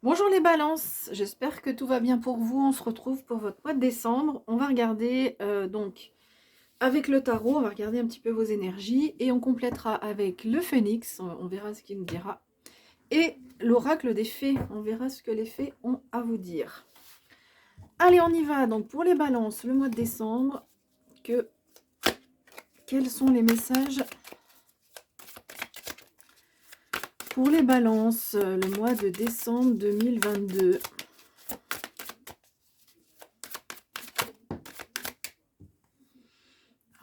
Bonjour les balances, j'espère que tout va bien pour vous. On se retrouve pour votre mois de décembre. On va regarder donc avec le tarot, on va regarder un petit peu vos énergies et on complétera avec le phénix, on verra ce qu'il nous dira. Et l'oracle des fées, on verra ce que les fées ont à vous dire. Allez, on y va. Donc pour les balances, le mois de décembre, quels sont les messages pour les balances, le mois de décembre 2022?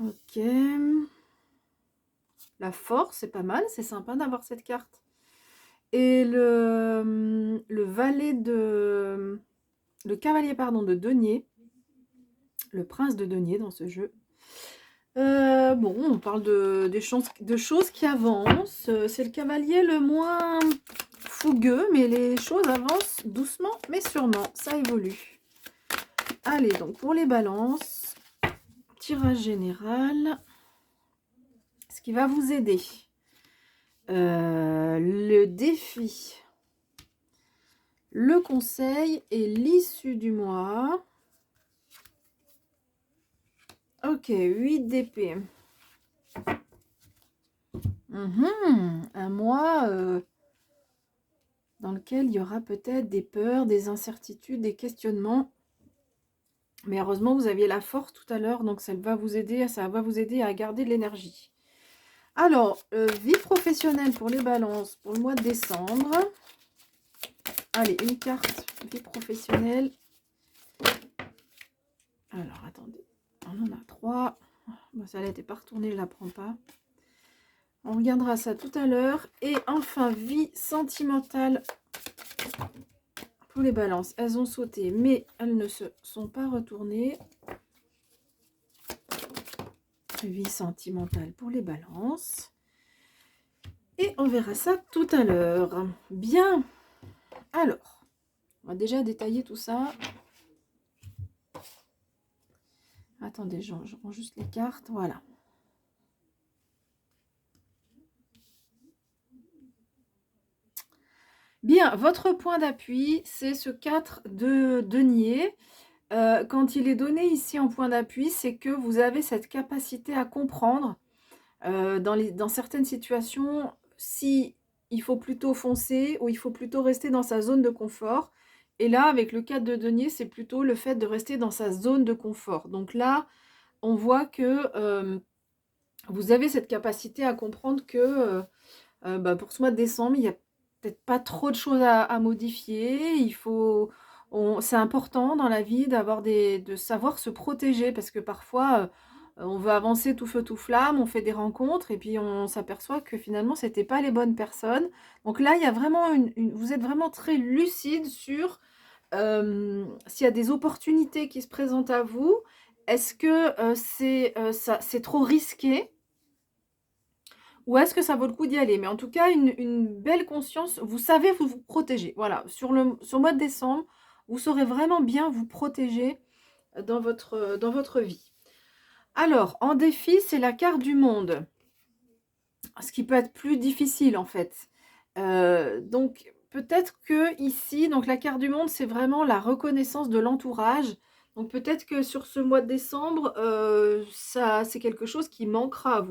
Ok. La force, c'est pas mal, c'est sympa d'avoir cette carte. Et le valet de... Le cavalier, pardon, de denier. Le prince de denier dans ce jeu. Bon, on parle de choses qui avancent. C'est le cavalier le moins fougueux, mais les choses avancent doucement, mais sûrement. Ça évolue. Allez, donc pour les balances, tirage général. Ce qui va vous aider. Le défi. Le conseil et l'issue du mois. Ok, 8 d'épée. Un mois dans lequel il y aura peut-être des peurs, des incertitudes, des questionnements. Mais heureusement, vous aviez la force tout à l'heure, donc ça va vous aider à garder de l'énergie. Alors, vie professionnelle pour les balances pour le mois de décembre. Allez, une carte vie professionnelle. Alors, attendez, on en a 3. Bon, ça n'était pas retournée, je ne la prends pas. On regardera ça tout à l'heure. Et enfin, vie sentimentale pour les balances. Elles ont sauté, mais elles ne se sont pas retournées. Vie sentimentale pour les balances. Et on verra ça tout à l'heure. Bien. Alors, on va déjà détailler tout ça. Attendez, je rends juste les cartes. Voilà. Bien, votre point d'appui, c'est ce 4 de denier. Quand il est donné ici en point d'appui, c'est que vous avez cette capacité à comprendre dans certaines situations si il faut plutôt foncer ou il faut plutôt rester dans sa zone de confort. Et là, avec le 4 de denier, c'est plutôt le fait de rester dans sa zone de confort. Donc là, on voit que vous avez cette capacité à comprendre que pour ce mois de décembre, il n'y a peut-être pas trop de choses à modifier. C'est important dans la vie de savoir se protéger parce que parfois on veut avancer tout feu tout flamme, on fait des rencontres et puis on s'aperçoit que finalement c'était pas les bonnes personnes. Donc là, il y a vraiment vous êtes vraiment très lucide sur s'il y a des opportunités qui se présentent à vous. Est-ce que c'est trop risqué? Ou est-ce que ça vaut le coup d'y aller? Mais en tout cas, une belle conscience, vous savez vous protéger. Voilà, sur le mois de décembre, vous saurez vraiment bien vous protéger dans votre vie. Alors, en défi, c'est la carte du monde. Ce qui peut être plus difficile, en fait. Donc, peut-être que ici, donc la carte du monde, c'est vraiment la reconnaissance de l'entourage. Donc, peut-être que sur ce mois de décembre, ça, c'est quelque chose qui manquera.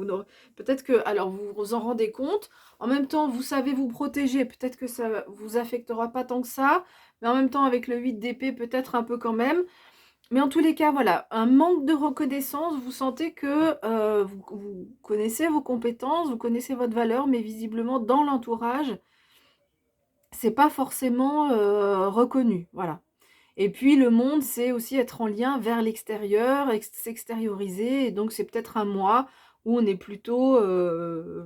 Peut-être que, alors, vous vous en rendez compte. En même temps, vous savez vous protéger. Peut-être que ça vous affectera pas tant que ça. Mais en même temps, avec le 8 d'épée, peut-être un peu quand même. Mais en tous les cas, voilà, un manque de reconnaissance, vous sentez que vous connaissez vos compétences, vous connaissez votre valeur, mais visiblement dans l'entourage, c'est pas forcément reconnu, voilà. Et puis le monde, c'est aussi être en lien vers l'extérieur, s'extérioriser, et donc c'est peut-être un mois où on est plutôt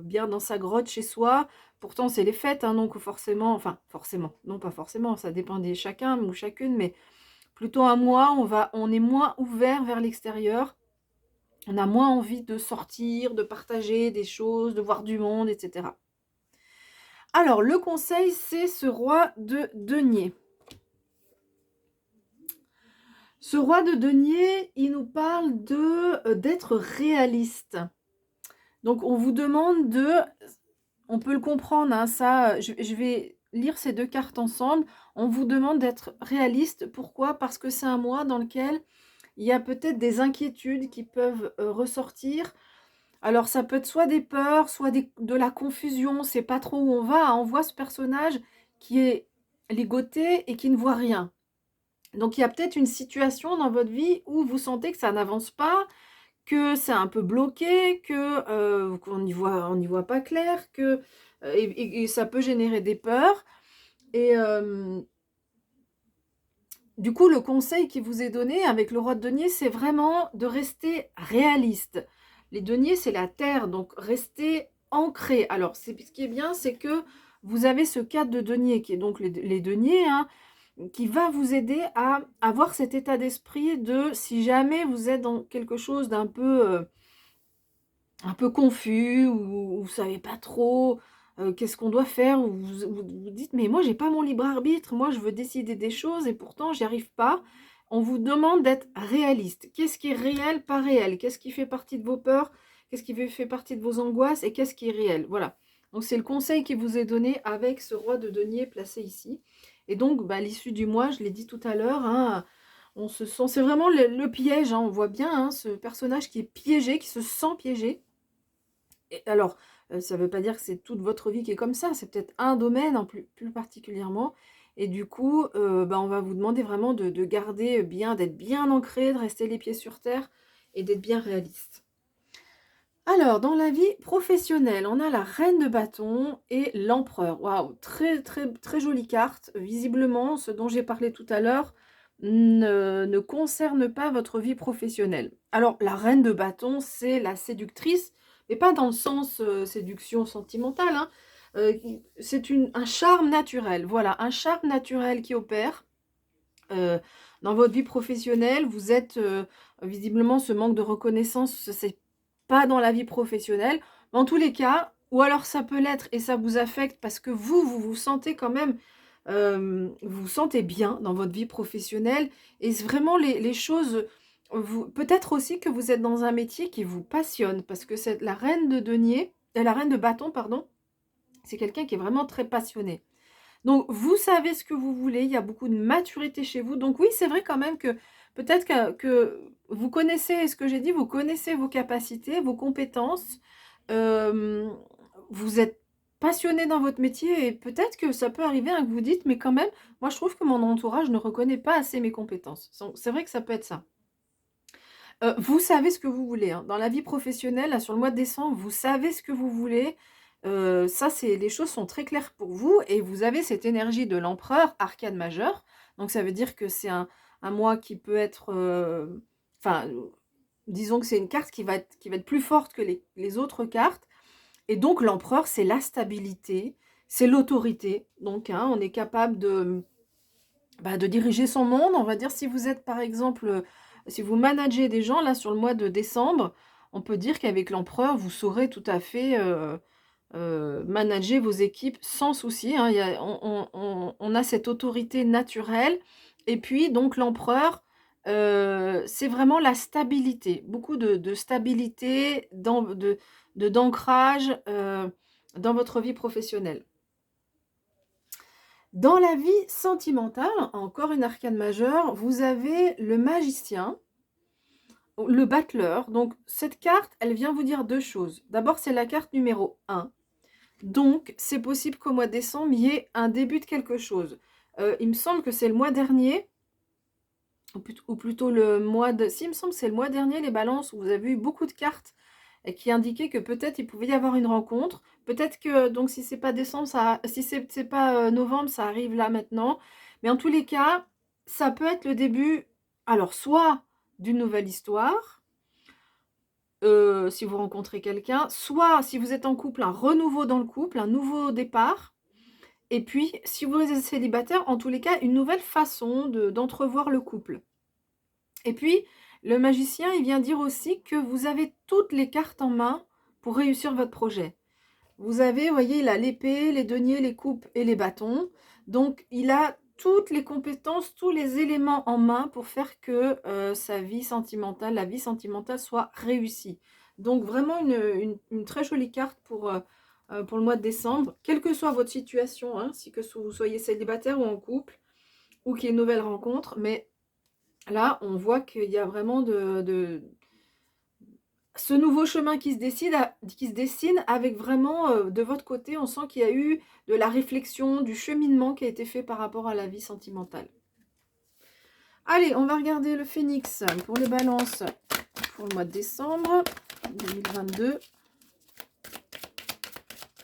bien dans sa grotte chez soi. Pourtant, c'est les fêtes, hein, donc forcément, enfin forcément, non pas forcément, ça dépend de chacun ou chacune, mais plutôt un mois, on est moins ouvert vers l'extérieur. On a moins envie de sortir, de partager des choses, de voir du monde, etc. Alors, le conseil, c'est ce roi de denier. Ce roi de denier, il nous parle d'être réaliste. Donc, on vous demande on peut le comprendre, hein, ça, je vais lire ces deux cartes ensemble, on vous demande d'être réaliste. Pourquoi? Parce que c'est un mois dans lequel il y a peut-être des inquiétudes qui peuvent ressortir. Alors ça peut être soit des peurs, soit de la confusion, c'est pas trop où on va, hein. On voit ce personnage qui est ligoté et qui ne voit rien. Donc il y a peut-être une situation dans votre vie où vous sentez que ça n'avance pas, que c'est un peu bloqué, qu'on n'y voit pas clair, et ça peut générer des peurs. Et du coup, le conseil qui vous est donné avec le roi de denier, c'est vraiment de rester réaliste. Les deniers, c'est la terre, donc restez ancré. Alors, ce qui est bien, c'est que vous avez ce cadre de denier, qui est donc les deniers, hein, qui va vous aider à avoir cet état d'esprit de, si jamais vous êtes dans quelque chose un peu confus, ou vous ne savez pas trop qu'est-ce qu'on doit faire, ou vous dites, mais moi, j'ai pas mon libre arbitre, moi, je veux décider des choses et pourtant, j'y arrive pas. On vous demande d'être réaliste. Qu'est-ce qui est réel, pas réel? Qu'est-ce qui fait partie de vos peurs? Qu'est-ce qui fait partie de vos angoisses? Et qu'est-ce qui est réel? Voilà. Donc, c'est le conseil qui vous est donné avec ce roi de denier placé ici. Et donc, à l'issue du mois, je l'ai dit tout à l'heure, hein, on se sent, c'est vraiment le piège, hein, on voit bien hein, ce personnage qui est piégé, qui se sent piégé. Et alors, ça ne veut pas dire que c'est toute votre vie qui est comme ça, c'est peut-être un domaine en plus particulièrement. Et du coup, on va vous demander vraiment de garder bien, d'être bien ancré, de rester les pieds sur terre et d'être bien réaliste. Alors, dans la vie professionnelle, on a la reine de bâton et l'empereur. Waouh, très, très, très jolie carte. Visiblement, ce dont j'ai parlé tout à l'heure ne concerne pas votre vie professionnelle. Alors, la reine de bâton, c'est la séductrice, mais pas dans le sens séduction sentimentale, hein. C'est un charme naturel. Voilà, un charme naturel qui opère. Euh, dans votre vie professionnelle, vous êtes visiblement ce manque de reconnaissance, c'est pas dans la vie professionnelle. Mais en tous les cas, ou alors ça peut l'être et ça vous affecte parce que vous sentez quand même, vous vous sentez bien dans votre vie professionnelle. Et c'est vraiment les choses, peut-être aussi que vous êtes dans un métier qui vous passionne parce que c'est la reine de denier, la reine de bâton, pardon, c'est quelqu'un qui est vraiment très passionné. Donc, vous savez ce que vous voulez, il y a beaucoup de maturité chez vous. Donc oui, c'est vrai quand même que peut-être que vous connaissez ce que j'ai dit, vous connaissez vos capacités, vos compétences, euh, vous êtes passionné dans votre métier et peut-être que ça peut arriver hein, que vous dites, mais quand même, moi je trouve que mon entourage ne reconnaît pas assez mes compétences. Donc, c'est vrai que ça peut être ça. Vous savez ce que vous voulez, hein. Dans la vie professionnelle, là, sur le mois de décembre, vous savez ce que vous voulez. Ça, les choses sont très claires pour vous et vous avez cette énergie de l'empereur, arcane majeur. Donc ça veut dire que c'est un mois qui peut être... Enfin, disons que c'est une carte qui va être plus forte que les autres cartes. Et donc l'empereur, c'est la stabilité, c'est l'autorité. Donc hein, on est capable de diriger son monde. On va dire si vous êtes par exemple, si vous managez des gens là sur le mois de décembre, on peut dire qu'avec l'empereur, vous saurez tout à fait manager vos équipes sans souci, hein. On a cette autorité naturelle. Et puis donc l'empereur, c'est vraiment la stabilité, beaucoup de stabilité, d'ancrage dans votre vie professionnelle. Dans la vie sentimentale, encore une arcane majeure, vous avez le magicien, le battleur. Donc cette carte, elle vient vous dire deux choses. D'abord, c'est la carte numéro 1. Donc, c'est possible qu'au mois de décembre, il y ait un début de quelque chose. Il me semble que c'est le mois dernier, ou plutôt le mois de... Si, il me semble que c'est le mois dernier, les balances, où vous avez eu beaucoup de cartes qui indiquaient que peut-être il pouvait y avoir une rencontre. Peut-être que, donc, si c'est pas décembre, si c'est pas novembre, ça arrive là maintenant. Mais en tous les cas, ça peut être le début, alors, soit d'une nouvelle histoire, si vous rencontrez quelqu'un, soit si vous êtes en couple, un renouveau dans le couple, un nouveau départ, et puis si vous êtes célibataire, en tous les cas, une nouvelle façon d'entrevoir le couple. Et puis, le magicien, il vient dire aussi que vous avez toutes les cartes en main pour réussir votre projet. Vous avez, vous voyez, il a l'épée, les deniers, les coupes et les bâtons. Donc, il a toutes les compétences, tous les éléments en main pour faire que sa vie sentimentale, la vie sentimentale soit réussie. Donc, vraiment une très jolie carte pour le mois de décembre, quelle que soit votre situation, hein, si que vous soyez célibataire ou en couple, ou qu'il y ait une nouvelle rencontre, mais là, on voit qu'il y a vraiment ce nouveau chemin qui se dessine avec vraiment, de votre côté, on sent qu'il y a eu de la réflexion, du cheminement qui a été fait par rapport à la vie sentimentale. Allez, on va regarder le phénix pour les balances pour le mois de décembre 2022.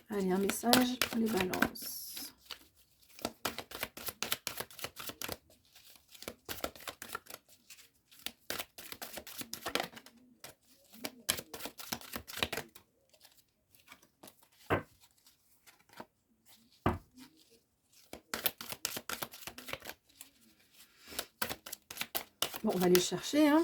Allez, un message pour les balances. Bon, on va aller chercher, hein.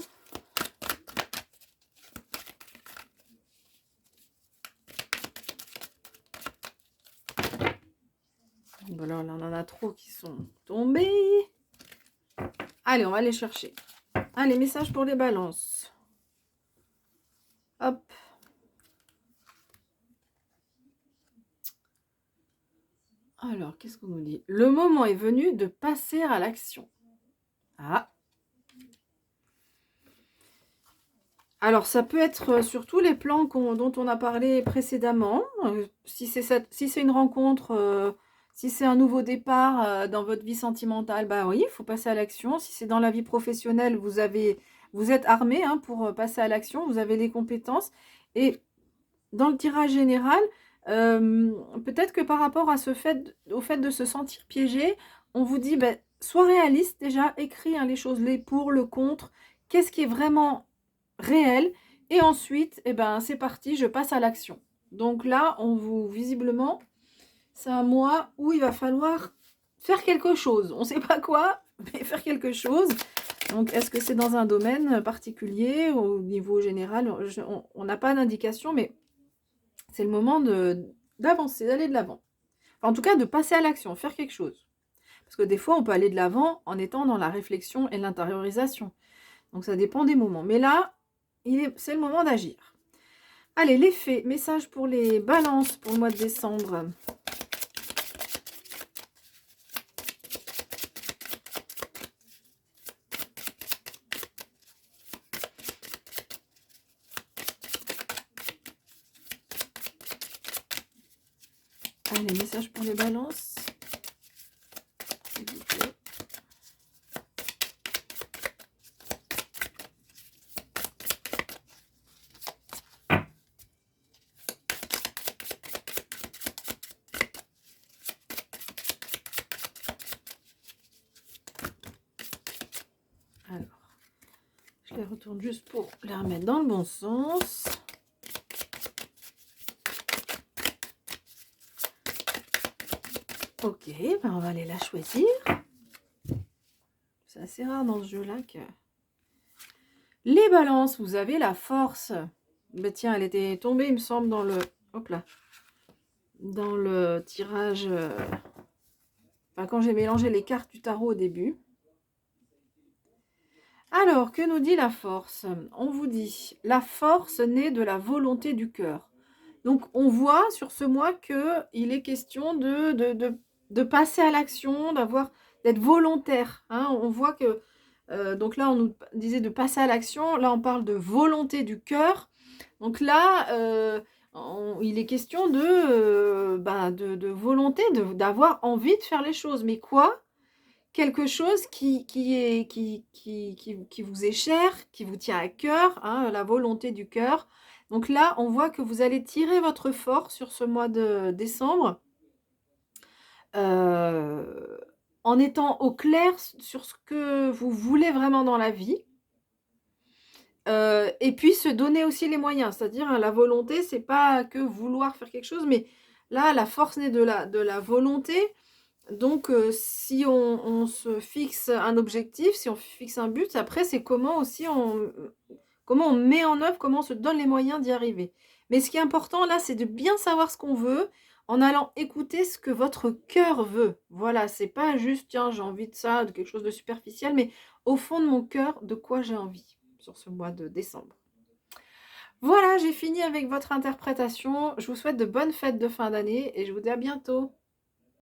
Voilà, là, on en a trop qui sont tombés. Allez, on va aller chercher. Allez, message pour les balances. Hop. Alors, qu'est-ce qu'on nous dit? Le moment est venu de passer à l'action. Ah. Alors, ça peut être sur tous les plans dont on a parlé précédemment. Si c'est une rencontre, si c'est un nouveau départ dans votre vie sentimentale, bah oui, il faut passer à l'action. Si c'est dans la vie professionnelle, vous êtes armé, hein, pour passer à l'action, vous avez les compétences. Et dans le tirage général, peut-être que par rapport à au fait de se sentir piégé, on vous dit, ben, sois réaliste déjà, écris, hein, les choses, les pour, le contre, qu'est-ce qui est vraiment réel, et ensuite, eh ben, c'est parti, je passe à l'action. Donc là, visiblement, c'est un mois où il va falloir faire quelque chose. On ne sait pas quoi, mais faire quelque chose. Donc, est-ce que c'est dans un domaine particulier, au niveau général? On n'a pas d'indication, mais c'est le moment d'avancer, d'aller de l'avant. Enfin, en tout cas, de passer à l'action, faire quelque chose. Parce que des fois, on peut aller de l'avant en étant dans la réflexion et l'intériorisation. Donc, ça dépend des moments. Mais là, c'est le moment d'agir. Allez, les faits. Message pour les balances pour le mois de décembre. Allez, message pour les balances. S'il vous plaît. Alors, je les retourne juste pour les remettre dans le bon sens. Ok, ben on va aller la choisir. C'est assez rare dans ce jeu-là que... Les balances, vous avez la force. Ben tiens, elle était tombée, il me semble, dans le... Hop là. Dans le tirage... Enfin, quand j'ai mélangé les cartes du tarot au début. Alors, que nous dit la force? On vous dit, la force naît de la volonté du cœur. Donc, on voit sur ce mois qu'il est question de passer à l'action, d'être volontaire. Hein. On voit que, donc là, on nous disait de passer à l'action. Là, on parle de volonté du cœur. Donc là, il est question de volonté, d'avoir envie de faire les choses. Mais quoi? Quelque chose qui vous est cher, qui vous tient à cœur, hein, la volonté du cœur. Donc là, on voit que vous allez tirer votre force sur ce mois de décembre, en étant au clair sur ce que vous voulez vraiment dans la vie. Et puis se donner aussi les moyens, c'est-à-dire, hein, la volonté, c'est pas que vouloir faire quelque chose, mais là, la force naît de la volonté. Donc, si on se fixe un objectif, si on fixe un but, après, c'est comment on met en œuvre, comment on se donne les moyens d'y arriver. Mais ce qui est important, là, c'est de bien savoir ce qu'on veut, en allant écouter ce que votre cœur veut. Voilà, c'est pas juste, tiens, j'ai envie de ça, de quelque chose de superficiel, mais au fond de mon cœur, de quoi j'ai envie sur ce mois de décembre. Voilà, j'ai fini avec votre interprétation. Je vous souhaite de bonnes fêtes de fin d'année et je vous dis à bientôt.